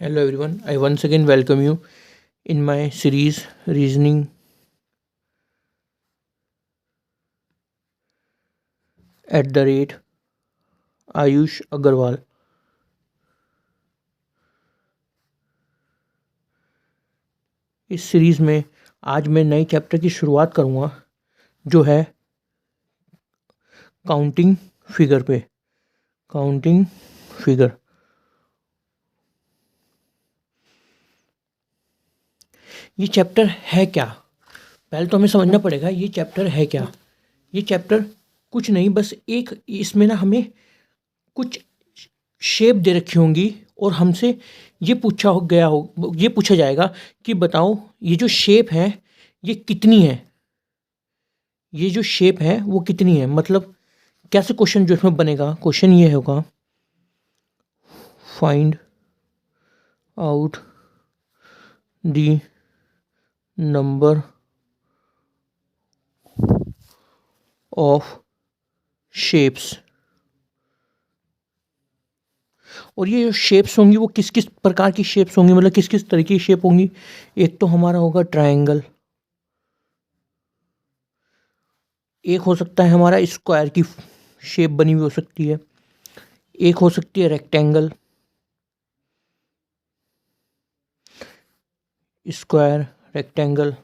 Hello everyone, I once again welcome you in my series Reasoning at the rate Ayush Agarwal. इस series में आज मैं नए चैप्टर की शुरुआत करूँगा जो है काउंटिंग फिगर पे। काउंटिंग फिगर ये चैप्टर है क्या? पहले तो हमें समझना पड़ेगा ये चैप्टर है क्या। ये चैप्टर कुछ नहीं, बस एक इसमें ना हमें कुछ शेप दे रखी होंगी और हमसे ये पूछा जाएगा कि बताओ ये जो शेप है ये कितनी है। ये जो शेप है वो कितनी है, मतलब कैसे क्वेश्चन जो इसमें बनेगा। क्वेश्चन ये होगा find out the number of shapes. और ये जो शेप्स होंगी वो किस किस प्रकार की शेप्स होंगी, मतलब किस किस तरीके की शेप होंगी। एक तो हमारा होगा ट्रायंगल, एक हो सकता है हमारा स्क्वायर की शेप बनी हुई हो सकती है, एक हो सकती है रेक्टेंगल, स्क्वायर रेक्टेंगल,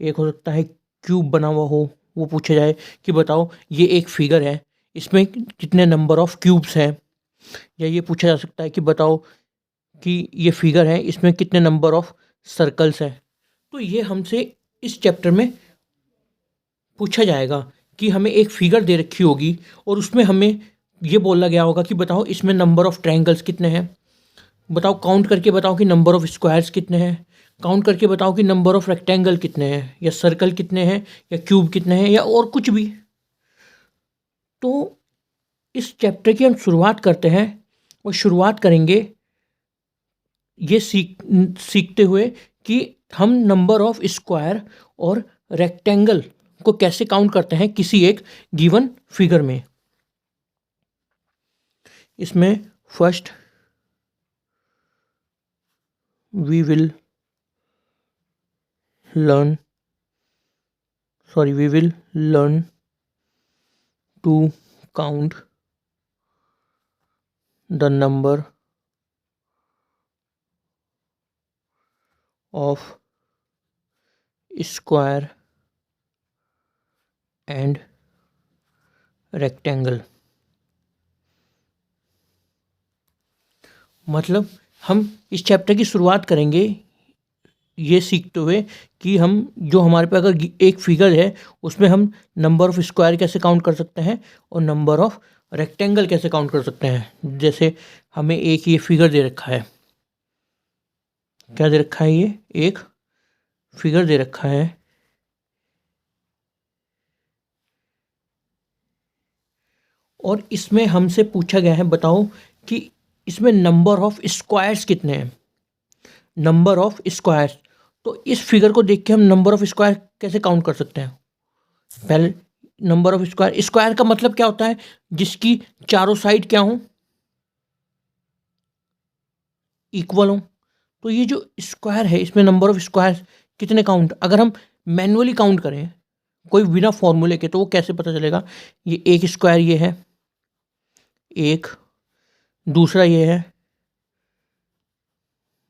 एक हो सकता है क्यूब बना हुआ हो। वो पूछा जाए कि बताओ ये एक फिगर है, इसमें कितने नंबर ऑफ क्यूब्स हैं। या ये पूछा जा सकता है कि बताओ कि ये फिगर है, इसमें कितने नंबर ऑफ सर्कल्स हैं। तो ये हमसे इस चैप्टर में पूछा जाएगा कि हमें एक फिगर दे रखी होगी और उसमें हमें ये बोला गया होगा कि बताओ इसमें नंबर ऑफ ट्रायंगल्स कितने हैं, बताओ काउंट करके बताओ कि नंबर ऑफ स्क्वायर्स कितने हैं, काउंट करके बताओ कि नंबर ऑफ रेक्टेंगल कितने हैं, या सर्कल कितने हैं, या क्यूब कितने हैं, या और कुछ भी। तो इस चैप्टर की हम शुरुआत करते हैं और शुरुआत करेंगे ये सीखते हुए कि हम नंबर ऑफ स्क्वायर और रेक्टेंगल को कैसे काउंट करते हैं किसी एक गिवन फिगर में। इसमें first we will learn to count the number of square and rectangle। मतलब हम इस चैप्टर की शुरुआत करेंगे ये सीखते हुए कि हम जो हमारे पे अगर एक फिगर है उसमें हम नंबर ऑफ स्क्वायर कैसे काउंट कर सकते हैं और नंबर ऑफ रेक्टेंगल कैसे काउंट कर सकते हैं। जैसे हमें एक ये फिगर दे रखा है, क्या दे रखा है, ये एक फिगर दे रखा है और इसमें हमसे पूछा गया है बताओ कि इसमें नंबर ऑफ स्क्वायर्स कितने हैं। नंबर ऑफ स्क्वायर्स, तो इस फिगर को देख के हम नंबर ऑफ स्क्वायर कैसे काउंट कर सकते हैं। पहले नंबर ऑफ स्क्वायर, स्क्वायर का मतलब क्या होता है, जिसकी चारों साइड क्या हो, इक्वल हो। तो ये जो स्क्वायर है इसमें नंबर ऑफ स्क्वायर कितने काउंट, अगर हम मैन्युअली काउंट करें कोई बिना फॉर्मूले के, तो वो कैसे पता चलेगा। ये एक स्क्वायर ये है एक, दूसरा ये है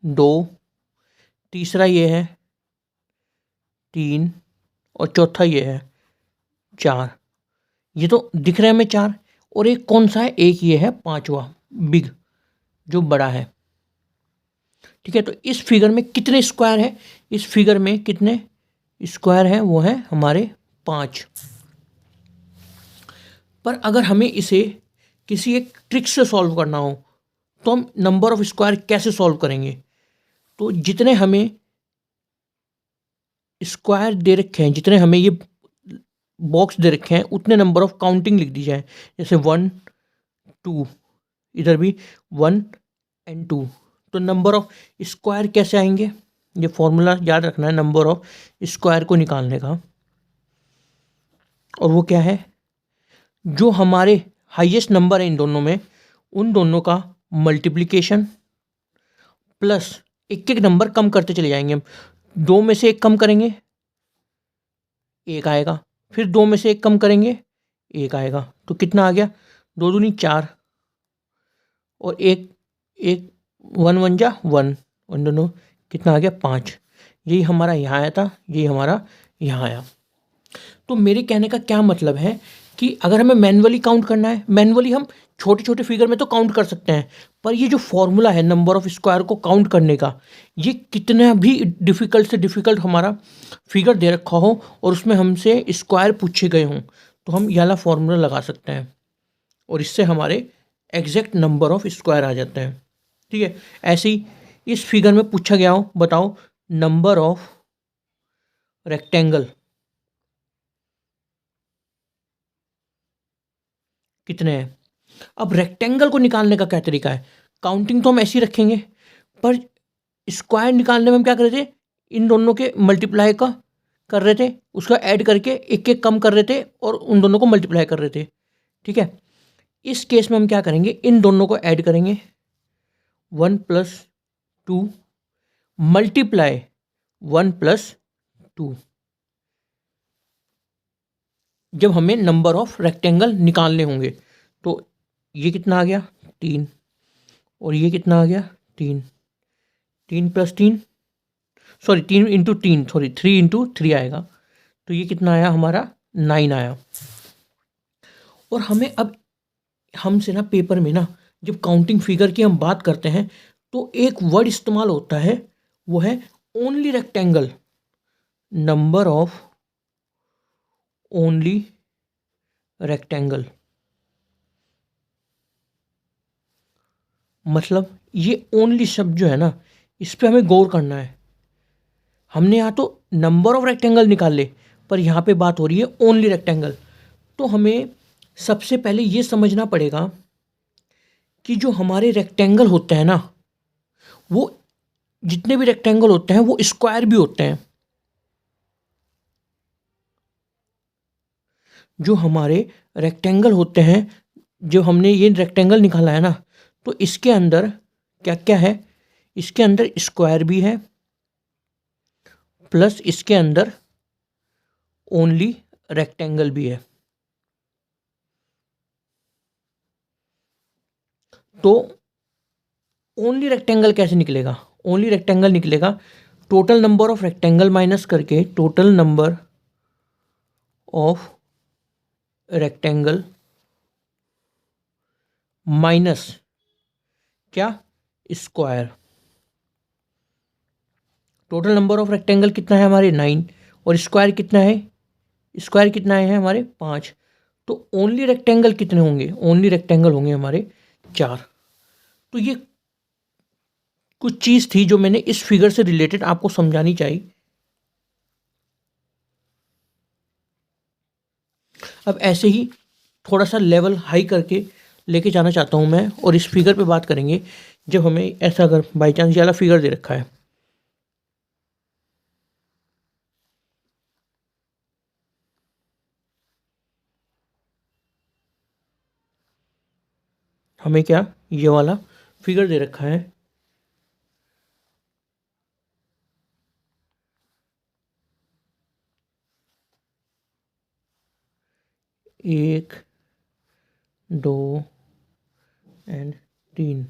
दो, तीसरा ये है तीन और चौथा ये है चार। ये तो दिख रहे हैं हमें चार, और एक कौन सा है, एक ये है पांचवा बिग जो बड़ा है। ठीक है, तो इस फिगर में कितने स्क्वायर है, इस फिगर में कितने स्क्वायर है, वो है हमारे 5। पर अगर हमें इसे किसी एक ट्रिक से सॉल्व करना हो तो हम नंबर ऑफ स्क्वायर कैसे सॉल्व करेंगे। तो जितने हमें स्क्वायर दे रखे हैं, जितने हमें ये बॉक्स दे रखे हैं, उतने नंबर ऑफ काउंटिंग लिख दी जाए। जैसे 1 2, इधर भी 1 और 2। तो नंबर ऑफ स्क्वायर कैसे आएंगे, ये फॉर्मूला याद रखना है नंबर ऑफ स्क्वायर को निकालने का। और वो क्या है, जो हमारे हाईएस्ट नंबर है इन दोनों में, उन दोनों का मल्टीप्लिकेशन प्लस एक एक नंबर कम करते चले जाएंगे हम। 2 में से 1 कम करेंगे 1 आएगा, फिर 2 में से 1 कम करेंगे 1 आएगा, तो कितना आ गया 2 दूनी 4 और 1 1 1 1 जा 1 1 दोनों कितना आ गया 5। यही हमारा यहाँ आया था, यही हमारा यहाँ आया। तो मेरे कहने का क्या मतलब है कि अगर हमें मैन्युअली काउंट करना है, मैन्युअली हम छोटे छोटे फिगर में तो काउंट कर सकते हैं, पर ये जो फॉर्मूला है नंबर ऑफ स्क्वायर को काउंट करने का, ये कितना भी डिफ़िकल्ट से डिफ़िकल्ट हमारा फिगर दे रखा हो और उसमें हमसे स्क्वायर पूछे गए हों, तो हम ये वाला फॉर्मूला लगा सकते हैं और इससे हमारे एग्जैक्ट नंबर ऑफ स्क्वायर आ जाते हैं। ठीक है, ऐसे ही इस फिगर में पूछा गया हो, बताओ नंबर ऑफ रेक्टेंगल कितने हैं। अब रेक्टेंगल को निकालने का क्या तरीका है, काउंटिंग तो हम ऐसे ही रखेंगे, पर स्क्वायर निकालने में हम क्या कर रहे थे, इन दोनों के मल्टीप्लाई का कर रहे थे, उसका ऐड करके एक एक कम कर रहे थे और उन दोनों को मल्टीप्लाई कर रहे थे। ठीक है, इस केस में हम क्या करेंगे, इन दोनों को ऐड करेंगे 1 + 2 मल्टीप्लाई 1 + 2, जब हमें नंबर ऑफ रेक्टेंगल निकालने होंगे। तो ये कितना आ गया 3 और ये कितना आ गया 3, 3 + 3 सॉरी 3 × 3 सॉरी 3 × 3 आएगा, तो ये कितना आया हमारा 9 आया। और हमें अब हमसे ना पेपर में ना जब काउंटिंग फिगर की हम बात करते हैं तो एक वर्ड इस्तेमाल होता है, वो है only rectangle, number of only rectangle. मतलब ये ओनली शब्द जो है ना, इस पे हमें गौर करना है। हमने यहाँ तो नंबर ऑफ रेक्टेंगल निकाल ले, पर यहाँ पे बात हो रही है ओनली रेक्टेंगल। तो हमें सबसे पहले ये समझना पड़ेगा कि जो हमारे रेक्टेंगल होते हैं ना, वो जितने भी रेक्टेंगल होते हैं वो स्क्वायर भी होते हैं। जो हमारे रेक्टेंगल होते हैं, जो हमने ये रेक्टेंगल निकाला है ना, तो इसके अंदर क्या क्या है, इसके अंदर स्क्वायर भी है प्लस इसके अंदर ओनली रेक्टेंगल भी है। तो ओनली रेक्टेंगल कैसे निकलेगा, ओनली रेक्टेंगल निकलेगा total number of rectangle minus करके total number of rectangle minus क्या square. Total number of rectangle कितना है हमारे 9 और स्क्वायर कितना है, स्क्वायर कितना है हमारे 5। तो ओनली रेक्टेंगल कितने होंगे, ओनली रेक्टेंगल होंगे हमारे 4। तो ये कुछ चीज़ थी जो मैंने इस फिगर से रिलेटेड आपको समझानी चाहिए। अब ऐसे ही थोड़ा सा लेवल हाई करके लेके जाना चाहता हूँ मैं, और इस फिगर पे बात करेंगे जब हमें ऐसा अगर बाई चांस ये वाला फिगर दे रखा है, हमें क्या ये वाला फिगर दे रखा है, 1 2 एंड 3।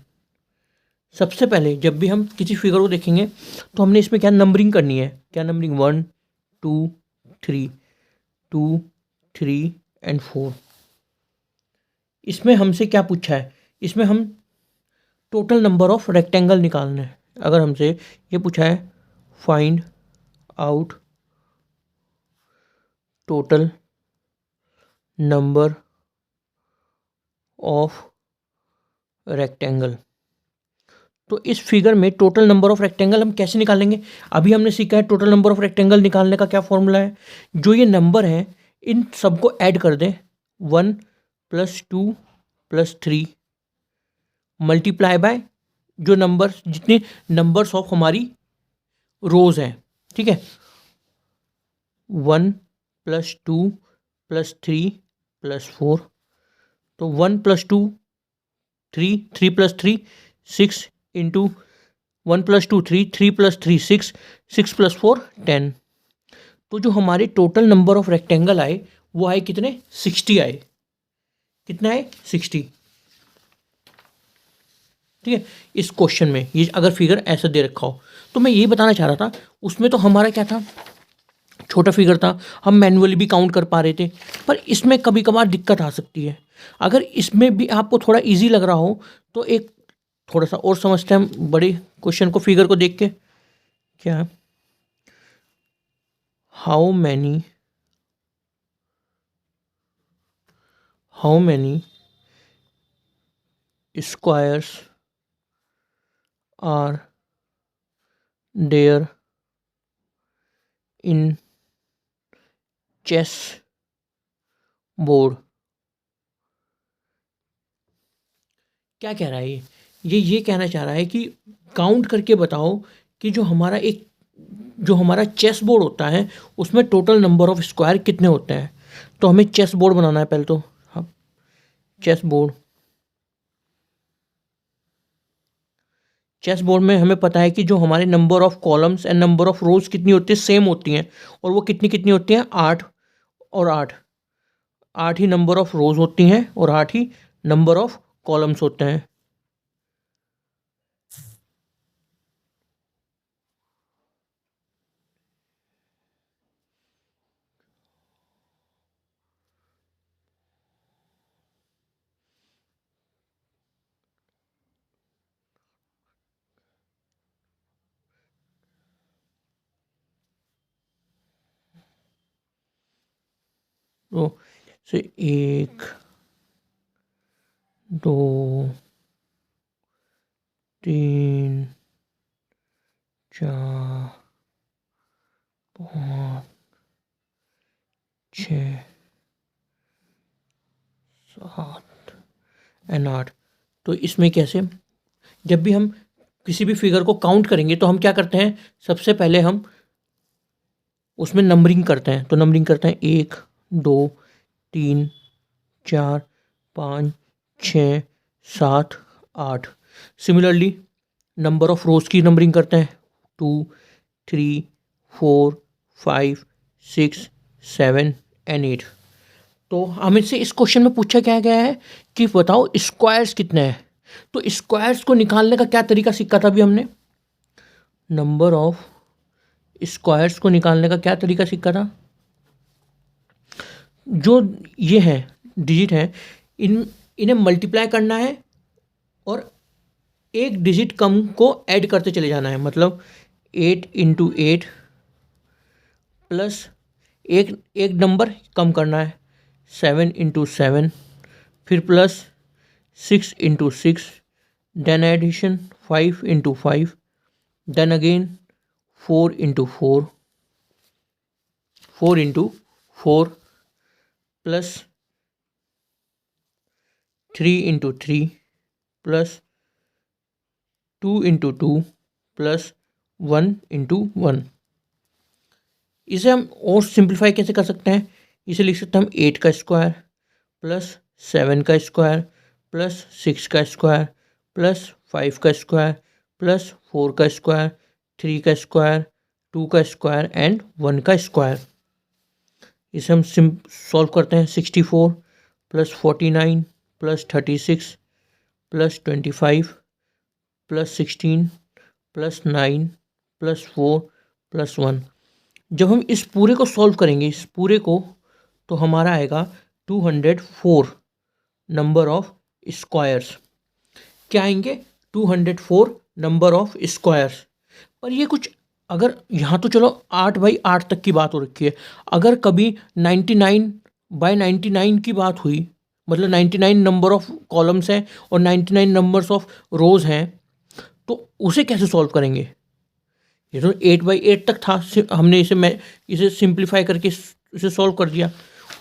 सबसे पहले जब भी हम किसी फिगर को देखेंगे तो हमने इसमें क्या नंबरिंग करनी है, क्या नंबरिंग 1 2 3 2 3 एंड 4। इसमें हमसे क्या पूछा है, इसमें हम टोटल नंबर ऑफ रेक्टेंगल निकालना है। अगर हमसे ये पूछा है find out total number of rectangle, तो इस फिगर में टोटल नंबर ऑफ रेक्टेंगल हम कैसे निकालेंगे। अभी हमने सीखा है टोटल नंबर ऑफ रेक्टेंगल निकालने का क्या फॉर्मूला है, जो ये नंबर है इन सबको ऐड कर दें 1 + 2 + 3 मल्टीप्लाई बाय जो नंबर जितने नंबर्स ऑफ हमारी रोज हैं। ठीक है, 1 + 2 + 3 + 4, तो 1 + 2 3 3 + 3 6 × 1 + 2 3, 3 + 3 6, 6 + 4 10। तो जो हमारे टोटल नंबर ऑफ रेक्टेंगल आए वो आए कितने? 60 आए। कितने आए? 60। ठीक है, इस क्वेश्चन में ये अगर फिगर ऐसा दे रखा हो तो मैं ये बताना चाह रहा था, उसमें तो हमारा क्या था, छोटा फिगर था, हम मैन्युअली भी काउंट कर पा रहे थे। पर इसमें कभी कभार दिक्कत आ सकती है। अगर इसमें भी आपको थोड़ा इजी लग रहा हो तो एक थोड़ा सा और समझते हैं हम बड़े क्वेश्चन को, फिगर को देख के। क्या है? How many squares are there in chess board. क्या कह रहा है ये कहना चाह रहा है कि काउंट करके बताओ कि जो हमारा चेस बोर्ड होता है उसमें टोटल नंबर ऑफ स्क्वायर कितने होते हैं। तो हमें चेस बोर्ड बनाना है पहले तो। हाँ, चेस बोर्ड में हमें पता है कि जो हमारे number of columns and number of रोज कितनी होती है, सेम होती हैं। और वो कितनी कितनी होती हैं? 8 और 8। 8 ही नंबर ऑफ रोज होती हैं और 8 ही नंबर ऑफ कॉलम्स होते हैं। तो से 1 2 3 4 5 6 7 एंड 8। तो इसमें कैसे, जब भी हम किसी भी फिगर को काउंट करेंगे तो हम क्या करते हैं, सबसे पहले हम उसमें नंबरिंग करते हैं। तो नंबरिंग करते हैं 1 2 3 4 5 6 7 8। सिमिलरली नंबर ऑफ रोज की नंबरिंग करते हैं 2 3 4 5 6 7 एंड 8। तो हमें से इस क्वेश्चन में पूछा क्या गया है कि बताओ स्क्वायर्स कितने हैं। तो स्क्वायर्स को निकालने का क्या तरीका सीखा था अभी हमने? नंबर ऑफ स्क्वायर्स को निकालने का क्या तरीका सीखा था? जो ये है डिजिट है, इन्हें मल्टीप्लाई करना है और एक डिजिट कम को ऐड करते चले जाना है। मतलब 8 × 8 प्लस एक एक नंबर कम करना है 7 × 7, फिर plus 6 × 6, then addition 5 × 5, then again 4 × 4, 4 × 4 plus 3 × 3 plus 2 × 2 plus 1 × 1। इसे हम और सिंप्लीफाई कैसे कर सकते हैं? इसे लिख सकते हैं हम 8 का स्क्वायर प्लस 7 का स्क्वायर प्लस 6 का स्क्वायर प्लस 5 का स्क्वायर प्लस 4 का स्क्वायर, 3 का स्क्वायर, 2 का स्क्वायर एंड 1 का स्क्वायर। इसे हम सॉल्व करते हैं 64 plus 49 plus 36 plus 25 plus 16 plus 9 plus 4 plus 1। जब हम इस पूरे को सॉल्व करेंगे, इस पूरे को, तो हमारा आएगा 204 नंबर ऑफ स्क्वायर्स। क्या आएंगे? 204 नंबर ऑफ स्क्वायर्स। पर ये कुछ, अगर यहाँ तो चलो 8/8 तक की बात हो रखी है, अगर कभी 99/99 की बात हुई, मतलब 99 नंबर ऑफ कॉलम्स हैं और 99 नंबर्स ऑफ रोज हैं, तो उसे कैसे सॉल्व करेंगे? ये तो 8/8 तक था, हमने इसे सिंप्लीफाई करके इसे सॉल्व कर दिया।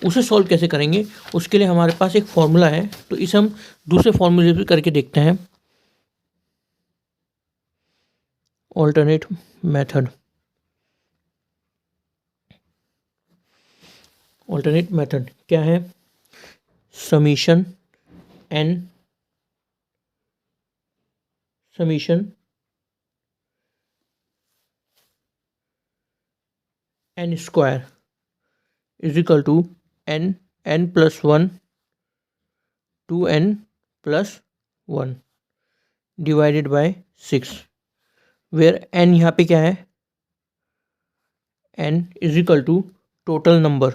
उसे सॉल्व कैसे करेंगे? उसके लिए हमारे पास एक फॉर्मूला है, तो इसे हम दूसरे फॉर्मूले से करके देखते हैं। Alternate method. ऑल्टरनेट मेथड क्या है? Summation n n square is equal to n plus 1 2n plus 1 divided by 6, where n यहाँ पे क्या है, n is equal to total number,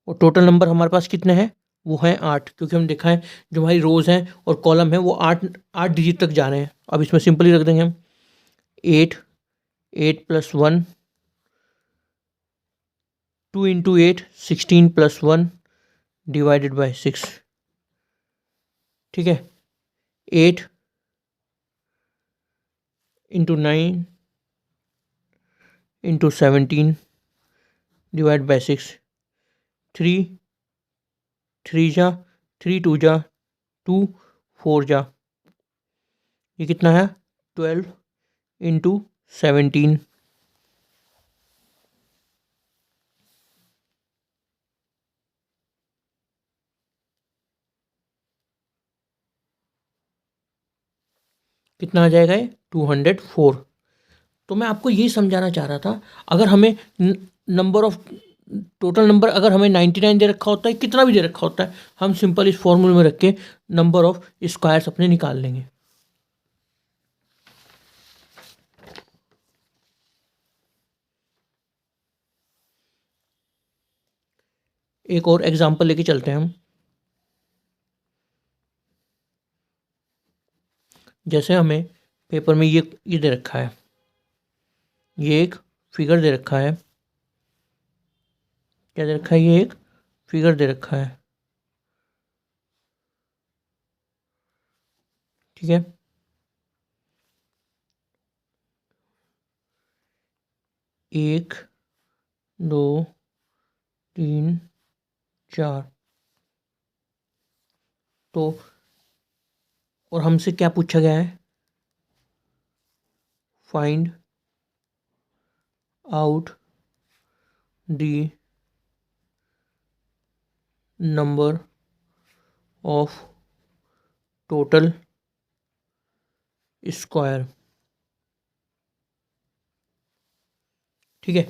और टोटल नंबर हमारे पास कितने हैं, वो है 8, क्योंकि हम देखा है जो हमारी रोज़ हैं और कॉलम है वो 8 डिजिट तक जा रहे हैं। अब इसमें सिंपली रख देंगे हम 8 plus 1 2 into 8 16 plus 1 divided by 6, ठीक है। 8 इंटू 9 इंटू 17 डिवाइड बाय 6, 3 जा 3 2 जा 2 4 जा, ये कितना है 12 इंटू 17, कितना आ जाएगा ये 204। तो मैं आपको यही समझाना चाह रहा था, अगर हमें नंबर ऑफ टोटल नंबर अगर हमें 99 दे रखा होता है, कितना भी दे रखा होता है, हम सिंपल इस फॉर्मूले में रख के नंबर ऑफ स्क्वायर्स अपने निकाल लेंगे। एक और एग्जांपल लेके चलते हैं हम। जैसे हमें पेपर में ये दे रखा है, ये एक फिगर दे रखा है, क्या दे रखा है, ये एक फिगर दे रखा है, ठीक है। 1 2 3 4, तो और हमसे क्या पूछा गया है, find out the number of total square, ठीक है।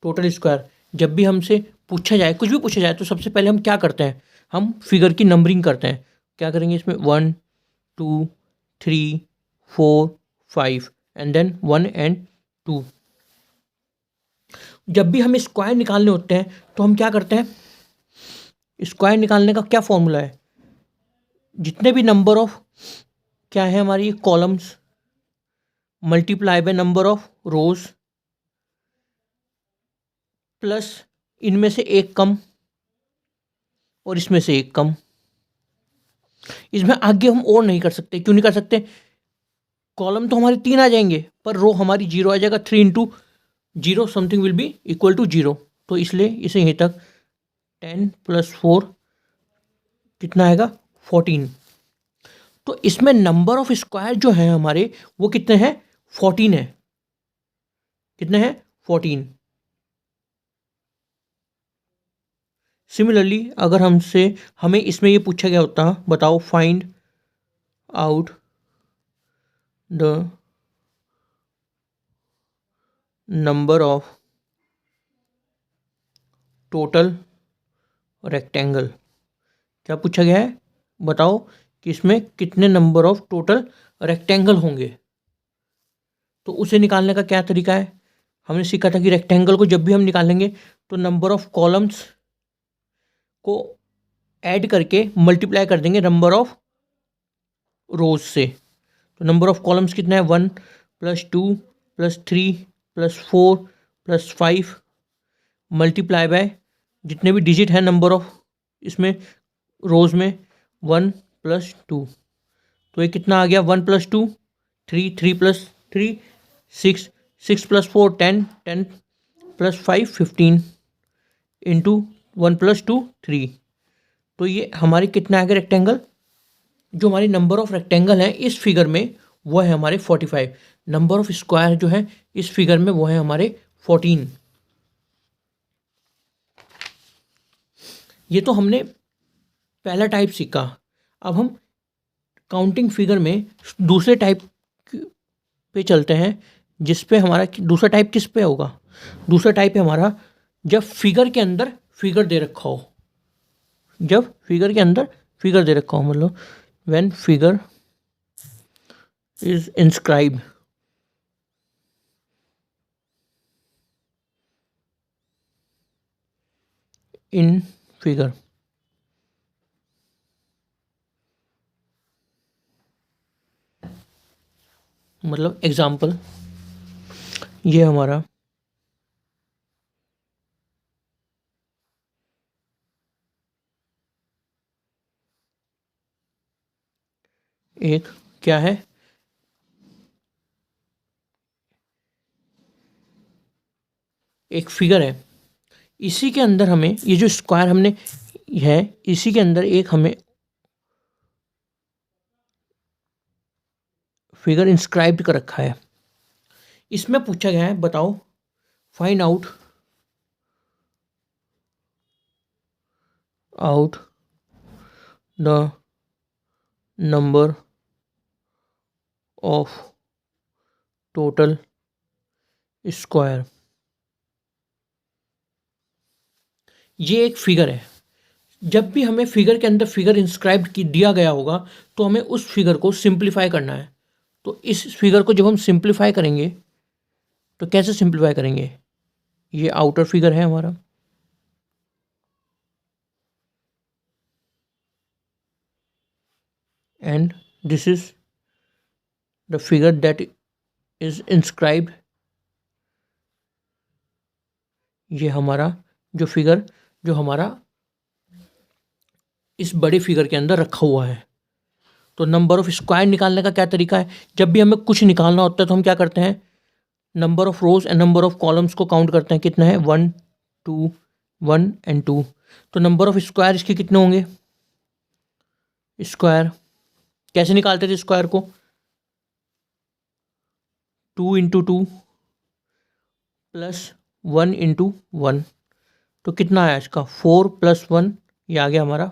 टोटल स्क्वायर जब भी हमसे पूछा जाए, कुछ भी पूछा जाए, तो सबसे पहले हम क्या करते हैं, हम फिगर की नंबरिंग करते हैं। क्या करेंगे इसमें 1 2 3 4 5 एंड देन 1 एंड 2। जब भी हमें स्क्वायर निकालने होते हैं तो हम क्या करते हैं, स्क्वायर निकालने का क्या फॉर्मूला है, जितने भी नंबर ऑफ क्या है हमारी columns multiply by number of rose plus इनमें से एक कम और इसमें से एक कम। इसमें आगे हम और नहीं कर सकते, क्यों नहीं कर सकते, कॉलम तो हमारे 3 आ जाएंगे पर रो हमारी 0 आ जाएगा, 3 into 0 something will be equal to 0, तो इसलिए इसे यहीं तक 10 प्लस 4 कितना आएगा 14। तो इसमें नंबर ऑफ स्क्वायर जो है हमारे वो कितने हैं 14 है, कितने हैं 14। सिमिलरली अगर हमें इसमें ये पूछा गया होता, बताओ find out the number of total rectangle, क्या पूछा गया है, बताओ कि इसमें कितने नंबर ऑफ टोटल रेक्टेंगल होंगे। तो उसे निकालने का क्या तरीका है, हमने सीखा था कि रेक्टेंगल को जब भी हम निकालेंगे तो नंबर ऑफ कॉलम्स को ऐड करके मल्टीप्लाई कर देंगे नंबर ऑफ रोज से। तो नंबर ऑफ कॉलम्स कितना है 1 plus 2 plus 3 plus 4 plus 5 multiply by जितने भी डिजिट हैं नंबर ऑफ इसमें रोज में 1 प्लस 2, तो ये कितना आ गया 1 plus 2 3 3 plus 3 6 6 plus 4 10 10 plus 5 15 into 1 plus 2 3, तो ये हमारी कितना आ गया रेक्टेंगल, जो हमारी नंबर ऑफ रेक्टेंगल है इस फिगर में वो है हमारे 45, नंबर ऑफ स्क्वायर जो है इस फिगर में वो है हमारे 14। ये तो हमने पहला टाइप सीखा। अब हम काउंटिंग फिगर में दूसरे टाइप पे चलते हैं, जिस पे हमारा दूसरा टाइप किस पे होगा, दूसरा टाइप है हमारा जब फिगर के अंदर फिगर दे रखा हो, जब फिगर के अंदर फिगर दे रखा हो, मतलब when figure is inscribe in figure. मतलब एग्जाम्पल, ये हमारा एक क्या है, एक फिगर है, इसी के अंदर हमें ये जो स्क्वायर हमने है, इसी के अंदर एक हमें फिगर इंस्क्राइब कर रखा है। इसमें पूछा गया है बताओ find out the number of total square. ये एक फिगर है, जब भी हमें फिगर के अंदर फिगर इंस्क्राइब की दिया गया होगा तो हमें उस फिगर को सिंप्लीफाई करना है। तो इस फिगर को जब हम सिंप्लीफाई करेंगे तो कैसे सिंप्लीफाई करेंगे, ये आउटर फिगर है हमारा, and this is the figure that is inscribe, ये हमारा जो फिगर जो हमारा इस बड़े फिगर के अंदर रखा हुआ है। तो नंबर ऑफ स्क्वायर निकालने का क्या तरीका है, जब भी हमें कुछ निकालना होता है तो हम क्या करते हैं, number of rose and number of columns को काउंट करते हैं, कितना है 1 2 1 एंड 2। तो नंबर ऑफ स्क्वायर इसके कितने होंगे, स्क्वायर कैसे निकालते थे स्क्वायर को, 2 इंटू 2 प्लस 1 इंटू 1, तो कितना आया इसका 4 + 1, ये आ गया हमारा